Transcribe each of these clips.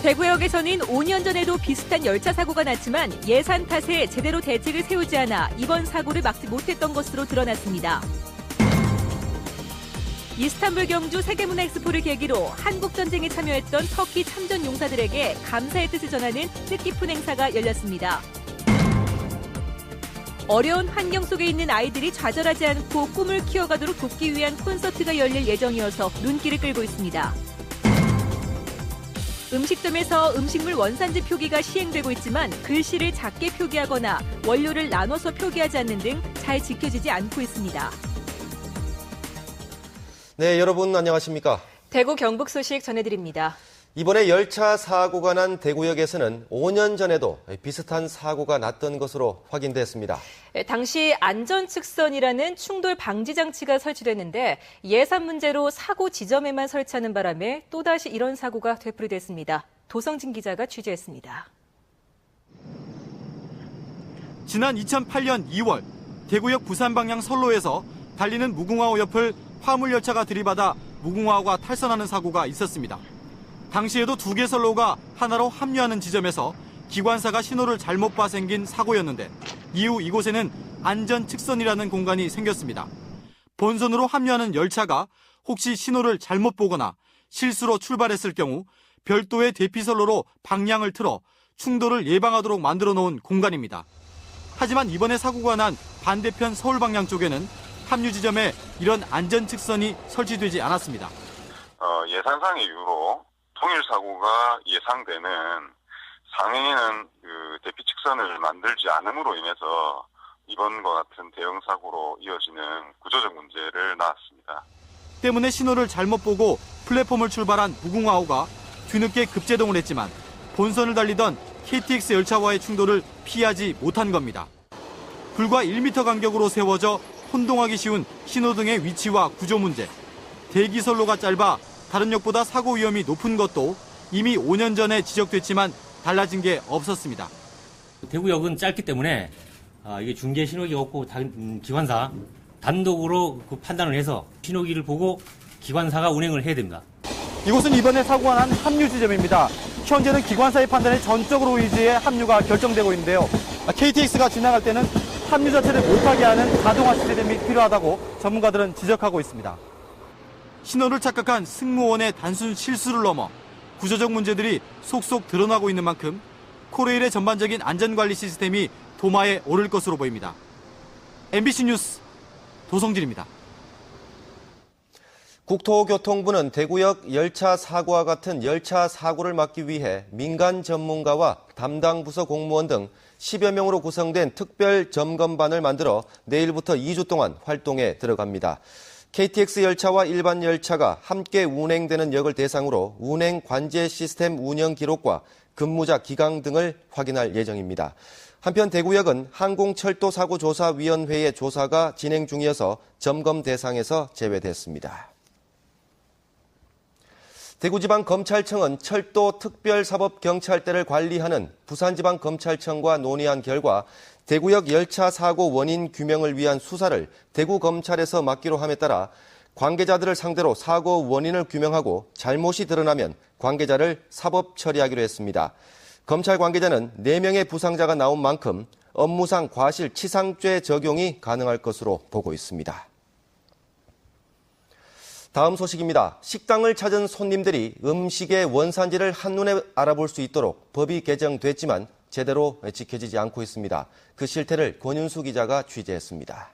대구역에서는 5년 전에도 비슷한 열차 사고가 났지만 예산 탓에 제대로 대책을 세우지 않아 이번 사고를 막지 못했던 것으로 드러났습니다. 이스탄불 경주 세계문화 엑스포를 계기로 한국전쟁에 참여했던 터키 참전 용사들에게 감사의 뜻을 전하는 뜻깊은 행사가 열렸습니다. 어려운 환경 속에 있는 아이들이 좌절하지 않고 꿈을 키워가도록 돕기 위한 콘서트가 열릴 예정이어서 눈길을 끌고 있습니다. 음식점에서 음식물 원산지 표기가 시행되고 있지만 글씨를 작게 표기하거나 원료를 나눠서 표기하지 않는 등 잘 지켜지지 않고 있습니다. 네, 여러분 안녕하십니까? 대구 경북 소식 전해드립니다. 이번에 열차 사고가 난 대구역에서는 5년 전에도 비슷한 사고가 났던 것으로 확인됐습니다. 당시 안전측선이라는 충돌 방지 장치가 설치됐는데 예산 문제로 사고 지점에만 설치하는 바람에 또다시 이런 사고가 되풀이됐습니다. 도성진 기자가 취재했습니다. 지난 2008년 2월 대구역 부산 방향 선로에서 달리는 무궁화호 옆을 화물열차가 들이받아 무궁화호가 탈선하는 사고가 있었습니다. 당시에도 2개 선로가 하나로 합류하는 지점에서 기관사가 신호를 잘못 봐 생긴 사고였는데 이후 이곳에는 안전측선이라는 공간이 생겼습니다. 본선으로 합류하는 열차가 혹시 신호를 잘못 보거나 실수로 출발했을 경우 별도의 대피선로로 방향을 틀어 충돌을 예방하도록 만들어 놓은 공간입니다. 하지만 이번에 사고가 난 반대편 서울 방향 쪽에는 합류 지점에 이런 안전측선이 설치되지 않았습니다. 예산상의 이유로 통일 사고가 예상되는 상해에는 대피 측선을 만들지 않음으로 인해서 이번과 같은 대형 사고로 이어지는 구조적 문제를 낳았습니다. 때문에 신호를 잘못 보고 플랫폼을 출발한 무궁화호가 뒤늦게 급제동을 했지만 본선을 달리던 KTX 열차와의 충돌을 피하지 못한 겁니다. 불과 1m 간격으로 세워져 혼동하기 쉬운 신호등의 위치와 구조 문제, 대기선로가 짧아 다른 역보다 사고 위험이 높은 것도 이미 5년 전에 지적됐지만 달라진 게 없었습니다. 대구역은 짧기 때문에 이게 중계 신호기가 없고 기관사 단독으로 그 판단을 해서 신호기를 보고 기관사가 운행을 해야 됩니다. 이곳은 이번에 사고가 난 합류 지점입니다. 현재는 기관사의 판단에 전적으로 의지해 합류가 결정되고 있는데요. KTX가 지나갈 때는 합류 자체를 못하게 하는 자동화 시스템이 필요하다고 전문가들은 지적하고 있습니다. 신호를 착각한 승무원의 단순 실수를 넘어 구조적 문제들이 속속 드러나고 있는 만큼 코레일의 전반적인 안전관리 시스템이 도마에 오를 것으로 보입니다. MBC 뉴스 도성진입니다. 국토교통부는 대구역 열차 사고와 같은 열차 사고를 막기 위해 민간 전문가와 담당 부서 공무원 등 10여 명으로 구성된 특별 점검반을 만들어 내일부터 2주 동안 활동에 들어갑니다. KTX 열차와 일반 열차가 함께 운행되는 역을 대상으로 운행 관제 시스템 운영 기록과 근무자 기강 등을 확인할 예정입니다. 한편 대구역은 항공철도사고조사위원회의 조사가 진행 중이어서 점검 대상에서 제외됐습니다. 대구지방검찰청은 철도특별사법경찰대를 관리하는 부산지방검찰청과 논의한 결과 대구역 열차 사고 원인 규명을 위한 수사를 대구검찰에서 맡기로 함에 따라 관계자들을 상대로 사고 원인을 규명하고 잘못이 드러나면 관계자를 사법 처리하기로 했습니다. 검찰 관계자는 4명의 부상자가 나온 만큼 업무상 과실치상죄 적용이 가능할 것으로 보고 있습니다. 다음 소식입니다. 식당을 찾은 손님들이 음식의 원산지를 한눈에 알아볼 수 있도록 법이 개정됐지만 제대로 지켜지지 않고 있습니다. 그 실태를 권윤수 기자가 취재했습니다.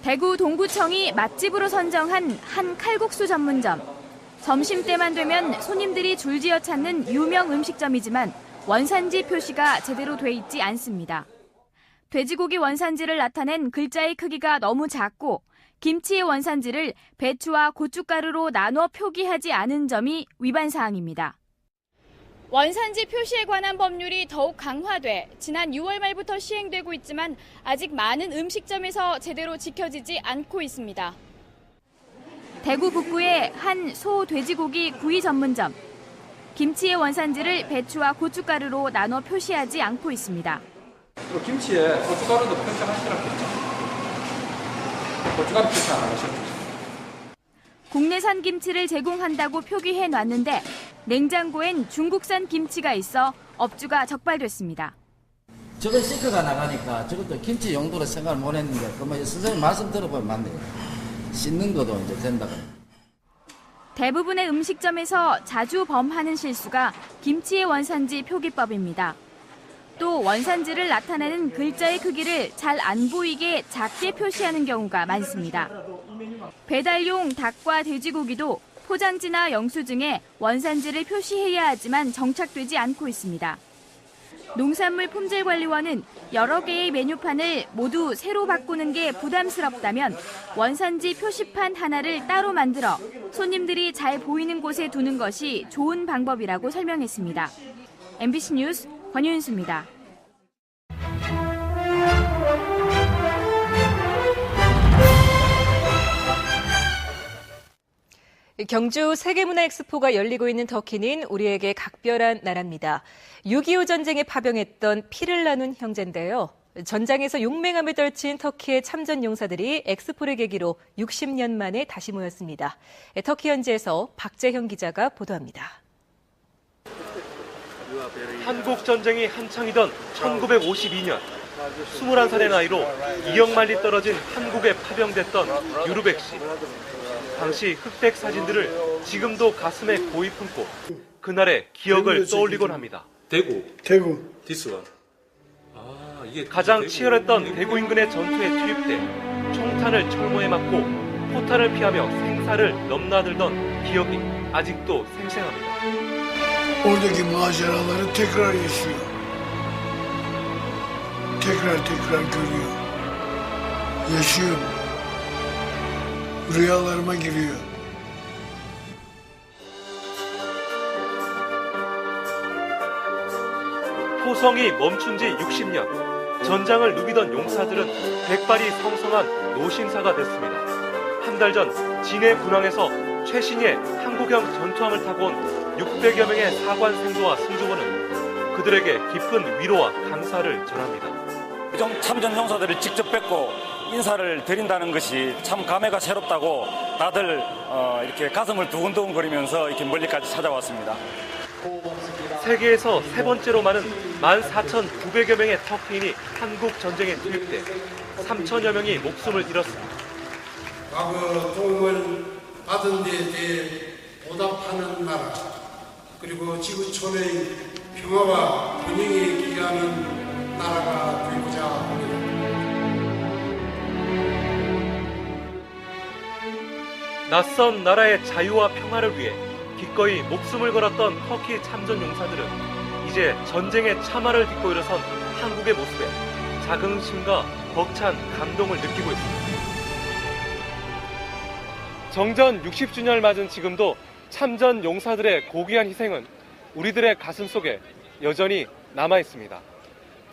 대구 동구청이 맛집으로 선정한 한 칼국수 전문점. 점심때만 되면 손님들이 줄지어 찾는 유명 음식점이지만 원산지 표시가 제대로 돼 있지 않습니다. 돼지고기 원산지를 나타낸 글자의 크기가 너무 작고 김치의 원산지를 배추와 고춧가루로 나눠 표기하지 않은 점이 위반 사항입니다. 원산지 표시에 관한 법률이 더욱 강화돼 지난 6월 말부터 시행되고 있지만 아직 많은 음식점에서 제대로 지켜지지 않고 있습니다. 대구 북구의 한 소 돼지고기 구이 전문점. 김치의 원산지를 배추와 고춧가루로 나눠 표시하지 않고 있습니다. 김치에 고춧가루도 표시하시라겠죠. 고춧가루 표시 안 하셨죠. 국내산 김치를 제공한다고 표기해 놨는데 냉장고엔 중국산 김치가 있어 업주가 적발됐습니다. 저건 시커가 나가니까 저것도 김치 용도로 생각을 못 했는데, 그러면 선생님 말씀 들어보면 맞네요. 씻는 것도 이제 된다고. 대부분의 음식점에서 자주 범하는 실수가 김치의 원산지 표기법입니다. 또 원산지를 나타내는 글자의 크기를 잘 안 보이게 작게 표시하는 경우가 많습니다. 배달용 닭과 돼지고기도 포장지나 영수증에 원산지를 표시해야 하지만 정착되지 않고 있습니다. 농산물 품질관리원은 여러 개의 메뉴판을 모두 새로 바꾸는 게 부담스럽다면 원산지 표시판 하나를 따로 만들어 손님들이 잘 보이는 곳에 두는 것이 좋은 방법이라고 설명했습니다. MBC 뉴스 권윤수입니다. 경주 세계문화엑스포가 열리고 있는 터키는 우리에게 각별한 나라입니다. 6.25 전쟁에 파병했던 피를 나눈 형제인데요. 전장에서 용맹함을 떨친 터키의 참전 용사들이 엑스포를 계기로 60년 만에 다시 모였습니다. 터키 현지에서 박재형 기자가 보도합니다. 한국 전쟁이 한창이던 1952년 21살의 나이로 2억 마일리 떨어진 한국에 파병됐던 유르백 씨. 당시 흑백 사진들을 지금도 가슴에 고이 품고 그날의 기억을 떠올리곤 합니다. 대구. This one. 이게 가장 치열했던 대구 인근의 전투에 투입돼 총탄을 철모에 맞고 포탄을 피하며 생사를 넘나들던 기억이 아직도 생생합니다. Oradaki maceraları tekrar yaşıyor. Tekrar görüyor. Yaşıyor. Rüyalarıma giriyor. 포성이 멈춘 지 60년. 전장을 누비던 용사들은 백발이 성성한 노신사가 됐습니다. 한 달 전 진해 군항에서 최신의 한국형 전투함을 타고 온 600여 명의 사관 생도와 승조원은 그들에게 깊은 위로와 감사를 전합니다. 참전 용사들을 직접 뵙고 인사를 드린다는 것이 참 감회가 새롭다고 다들 이렇게 가슴을 두근두근거리면서 이렇게 멀리까지 찾아왔습니다. 세계에서 세 번째로 많은 14,900여 명의 터키인이 한국 전쟁에 투입돼 3천여 명이 목숨을 잃었습니다. 과거 도움을 받은 데 대해 보답하는 나라, 그리고 지구촌의 평화와 번영에 기여하는 나라가 되고자 합니다. 낯선 나라의 자유와 평화를 위해 기꺼이 목숨을 걸었던 터키 참전 용사들은 이제 전쟁의 참화를 딛고 일어선 한국의 모습에 자긍심과 벅찬 감동을 느끼고 있습니다. 정전 60주년을 맞은 지금도 참전 용사들의 고귀한 희생은 우리들의 가슴 속에 여전히 남아 있습니다.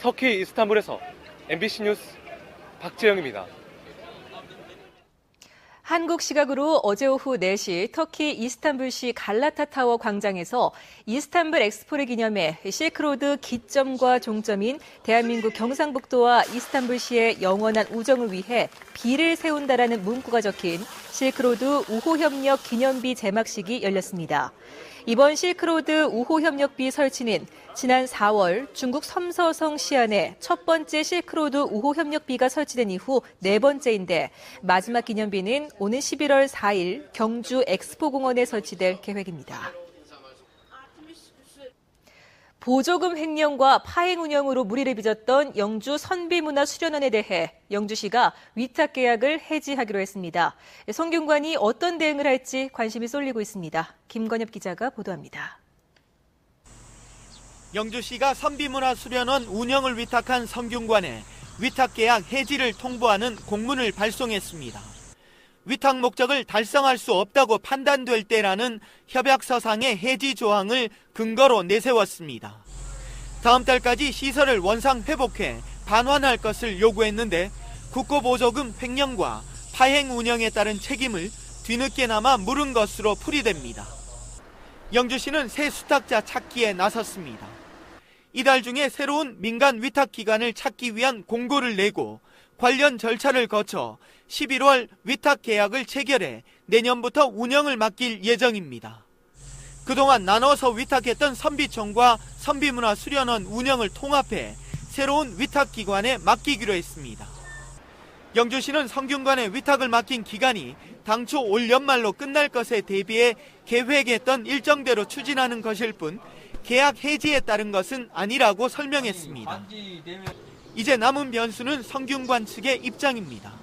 터키 이스탄불에서 MBC 뉴스 박재영입니다. 한국 시각으로 어제 오후 4시 터키 이스탄불시 갈라타타워 광장에서 이스탄불 엑스포를 기념해 실크로드 기점과 종점인 대한민국 경상북도와 이스탄불시의 영원한 우정을 위해 비를 세운다라는 문구가 적힌 실크로드 우호협력 기념비 제막식이 열렸습니다. 이번 실크로드 우호협력비 설치는 지난 4월 중국 섬서성 시안에 첫 번째 실크로드 우호협력비가 설치된 이후 네 번째인데 마지막 기념비는 오는 11월 4일 경주 엑스포공원에 설치될 계획입니다. 보조금 횡령과 파행 운영으로 물의를 빚었던 영주 선비문화수련원에 대해 영주시가 위탁 계약을 해지하기로 했습니다. 성균관이 어떤 대응을 할지 관심이 쏠리고 있습니다. 김건엽 기자가 보도합니다. 영주시가 선비문화수련원 운영을 위탁한 성균관에 위탁 계약 해지를 통보하는 공문을 발송했습니다. 위탁 목적을 달성할 수 없다고 판단될 때라는 협약서상의 해지 조항을 근거로 내세웠습니다. 다음 달까지 시설을 원상 회복해 반환할 것을 요구했는데 국고보조금 횡령과 파행 운영에 따른 책임을 뒤늦게나마 물은 것으로 풀이됩니다. 영주시는 새 수탁자 찾기에 나섰습니다. 이달 중에 새로운 민간 위탁 기관을 찾기 위한 공고를 내고 관련 절차를 거쳐 11월 위탁 계약을 체결해 내년부터 운영을 맡길 예정입니다. 그동안 나눠서 위탁했던 선비청과 선비문화수련원 운영을 통합해 새로운 위탁기관에 맡기기로 했습니다. 영주시는 성균관에 위탁을 맡긴 기간이 당초 올 연말로 끝날 것에 대비해 계획했던 일정대로 추진하는 것일 뿐 계약 해지에 따른 것은 아니라고 설명했습니다. 이제 남은 변수는 성균관 측의 입장입니다.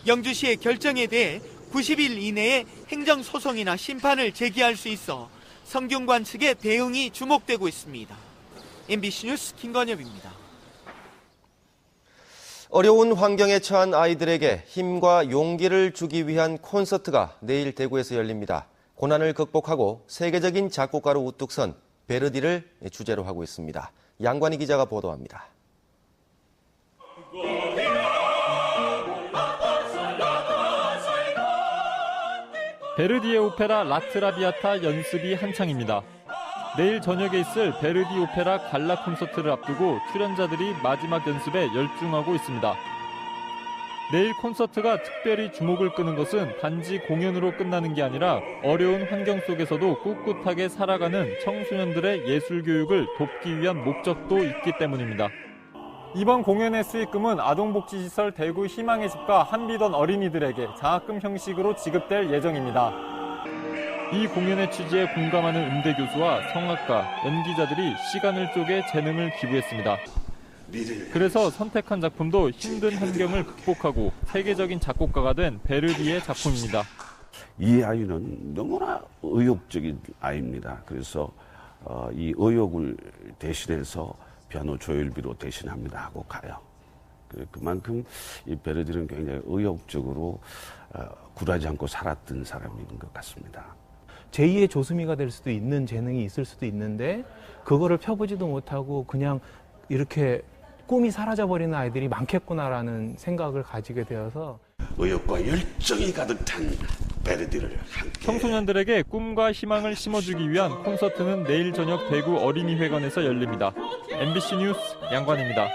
영주시의 결정에 대해 90일 이내에 행정소송이나 심판을 제기할 수 있어 성균관 측의 대응이 주목되고 있습니다. MBC 뉴스 김건엽입니다. 어려운 환경에 처한 아이들에게 힘과 용기를 주기 위한 콘서트가 내일 대구에서 열립니다. 고난을 극복하고 세계적인 작곡가로 우뚝 선 베르디를 주제로 하고 있습니다. 양관희 기자가 보도합니다. 베르디의 오페라 라트라비아타 연습이 한창입니다. 내일 저녁에 있을 베르디 오페라 갈라 콘서트를 앞두고 출연자들이 마지막 연습에 열중하고 있습니다. 내일 콘서트가 특별히 주목을 끄는 것은 단지 공연으로 끝나는 게 아니라 어려운 환경 속에서도 꿋꿋하게 살아가는 청소년들의 예술 교육을 돕기 위한 목적도 있기 때문입니다. 이번 공연의 수익금은 아동복지시설 대구 희망의 집과 한비던 어린이들에게 장학금 형식으로 지급될 예정입니다. 이 공연의 취지에 공감하는 음대 교수와 성악가, 연기자들이 시간을 쪼개 재능을 기부했습니다. 그래서 선택한 작품도 힘든 환경을 극복하고 세계적인 작곡가가 된 베르디의 작품입니다. 이 아이는 너무나 의욕적인 아이입니다. 그래서 이 의욕을 대신해서 피아노 조율비로 대신합니다 하고 가요. 그만큼 이 베르디는 굉장히 의욕적으로 굴하지 않고 살았던 사람인 것 같습니다. 제2의 조수미가 될 수도 있는 재능이 있을 수도 있는데 그거를 펴보지도 못하고 그냥 이렇게 꿈이 사라져버리는 아이들이 많겠구나라는 생각을 가지게 되어서 의욕과 열정이 가득 찬 베르디를 함께 청소년들에게 꿈과 희망을 심어주기 위한 콘서트는 내일 저녁 대구 어린이회관에서 열립니다. MBC 뉴스 양관입니다.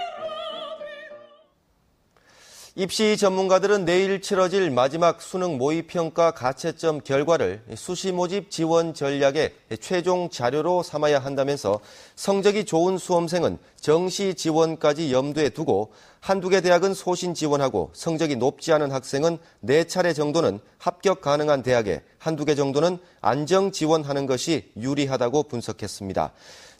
입시 전문가들은 내일 치러질 마지막 수능 모의평가 가채점 결과를 수시 모집 지원 전략의 최종 자료로 삼아야 한다면서 성적이 좋은 수험생은 정시 지원까지 염두에 두고 한두 개 대학은 소신 지원하고 성적이 높지 않은 학생은 4차례 정도는 합격 가능한 대학에 한두 개 정도는 안정 지원하는 것이 유리하다고 분석했습니다.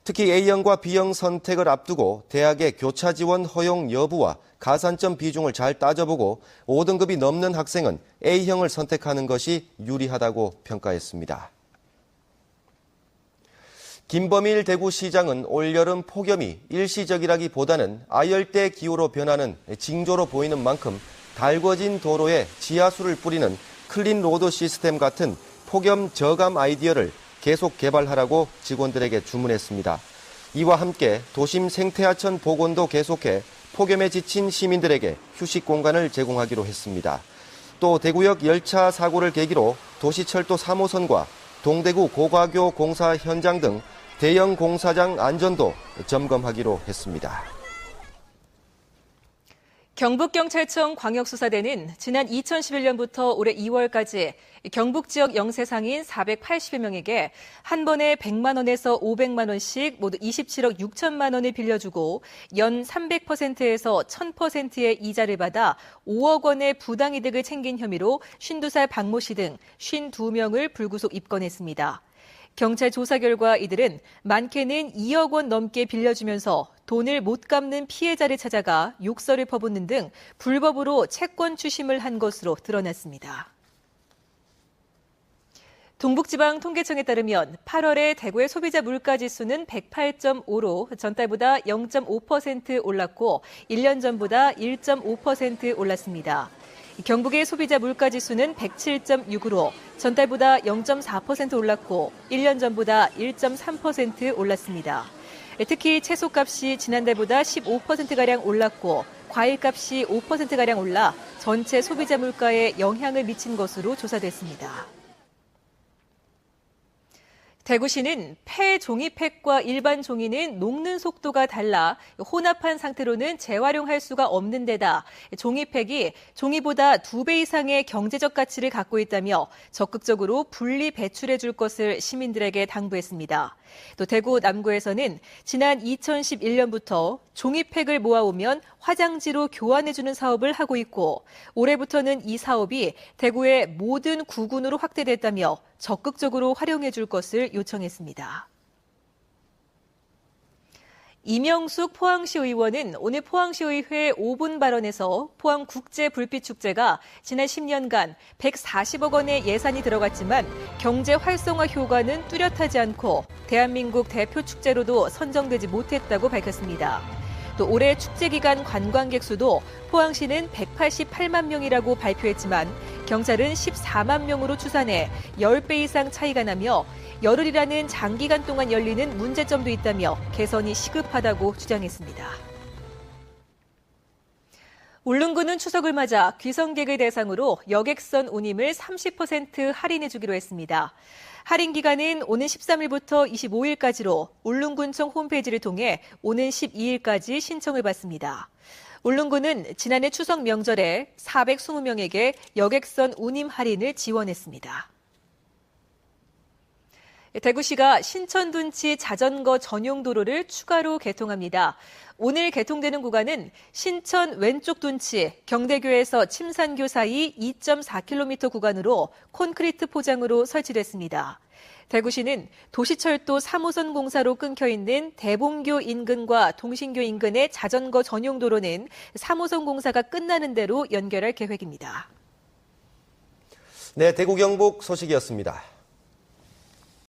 특히 A형과 B형 선택을 앞두고 대학의 교차 지원 허용 여부와 가산점 비중을 잘 따져보고 5등급이 넘는 학생은 A형을 선택하는 것이 유리하다고 평가했습니다. 김범일 대구시장은 올여름 폭염이 일시적이라기보다는 아열대 기후로 변하는 징조로 보이는 만큼 달궈진 도로에 지하수를 뿌리는 클린 로드 시스템 같은 폭염 저감 아이디어를 계속 개발하라고 직원들에게 주문했습니다. 이와 함께 도심 생태하천 복원도 계속해 폭염에 지친 시민들에게 휴식 공간을 제공하기로 했습니다. 또 대구역 열차 사고를 계기로 도시철도 3호선과 동대구 고가교 공사 현장 등 대형 공사장 안전도 점검하기로 했습니다. 경북경찰청 광역수사대는 지난 2011년부터 올해 2월까지 경북 지역 영세상인 480여 명에게 한 번에 100만 원에서 500만 원씩 모두 27억 6천만 원을 빌려주고 연 300%에서 1000%의 이자를 받아 5억 원의 부당이득을 챙긴 혐의로 52살 박모 씨 등 52명을 불구속 입건했습니다. 경찰 조사 결과 이들은 많게는 2억 원 넘게 빌려주면서 돈을 못 갚는 피해자를 찾아가 욕설을 퍼붓는 등 불법으로 채권 추심을 한 것으로 드러났습니다. 동북지방통계청에 따르면 8월에 대구의 소비자 물가지수는 108.5로 전달보다 0.5% 올랐고 1년 전보다 1.5% 올랐습니다. 경북의 소비자 물가지수는 107.6으로 전달보다 0.4% 올랐고 1년 전보다 1.3% 올랐습니다. 특히 채소값이 지난달보다 15%가량 올랐고 과일값이 5%가량 올라 전체 소비자 물가에 영향을 미친 것으로 조사됐습니다. 대구시는 폐 종이팩과 일반 종이는 녹는 속도가 달라 혼합한 상태로는 재활용할 수가 없는 데다 종이팩이 종이보다 2배 이상의 경제적 가치를 갖고 있다며 적극적으로 분리 배출해 줄 것을 시민들에게 당부했습니다. 또 대구 남구에서는 지난 2011년부터 종이팩을 모아오면 화장지로 교환해주는 사업을 하고 있고 올해부터는 이 사업이 대구의 모든 구군으로 확대됐다며 적극적으로 활용해 줄 것을 요청했습니다. 이명숙 포항시 의원은 오늘 포항시의회 5분 발언에서 포항국제불빛축제가 지난 10년간 140억 원의 예산이 들어갔지만 경제 활성화 효과는 뚜렷하지 않고 대한민국 대표 축제로도 선정되지 못했다고 밝혔습니다. 또 올해 축제 기간 관광객 수도 포항시는 188만 명이라고 발표했지만 경찰은 14만 명으로 추산해 10배 이상 차이가 나며 열흘이라는 장기간 동안 열리는 문제점도 있다며 개선이 시급하다고 주장했습니다. 울릉군은 추석을 맞아 귀성객을 대상으로 여객선 운임을 30% 할인해주기로 했습니다. 할인 기간은 오는 13일부터 25일까지로 울릉군청 홈페이지를 통해 오는 12일까지 신청을 받습니다. 울릉군은 지난해 추석 명절에 420명에게 여객선 운임 할인을 지원했습니다. 대구시가 신천둔치 자전거 전용 도로를 추가로 개통합니다. 오늘 개통되는 구간은 신천 왼쪽 둔치, 경대교에서 침산교 사이 2.4km 구간으로 콘크리트 포장으로 설치됐습니다. 대구시는 도시철도 3호선 공사로 끊겨있는 대봉교 인근과 동신교 인근의 자전거 전용 도로는 3호선 공사가 끝나는 대로 연결할 계획입니다. 네, 대구 경북 소식이었습니다.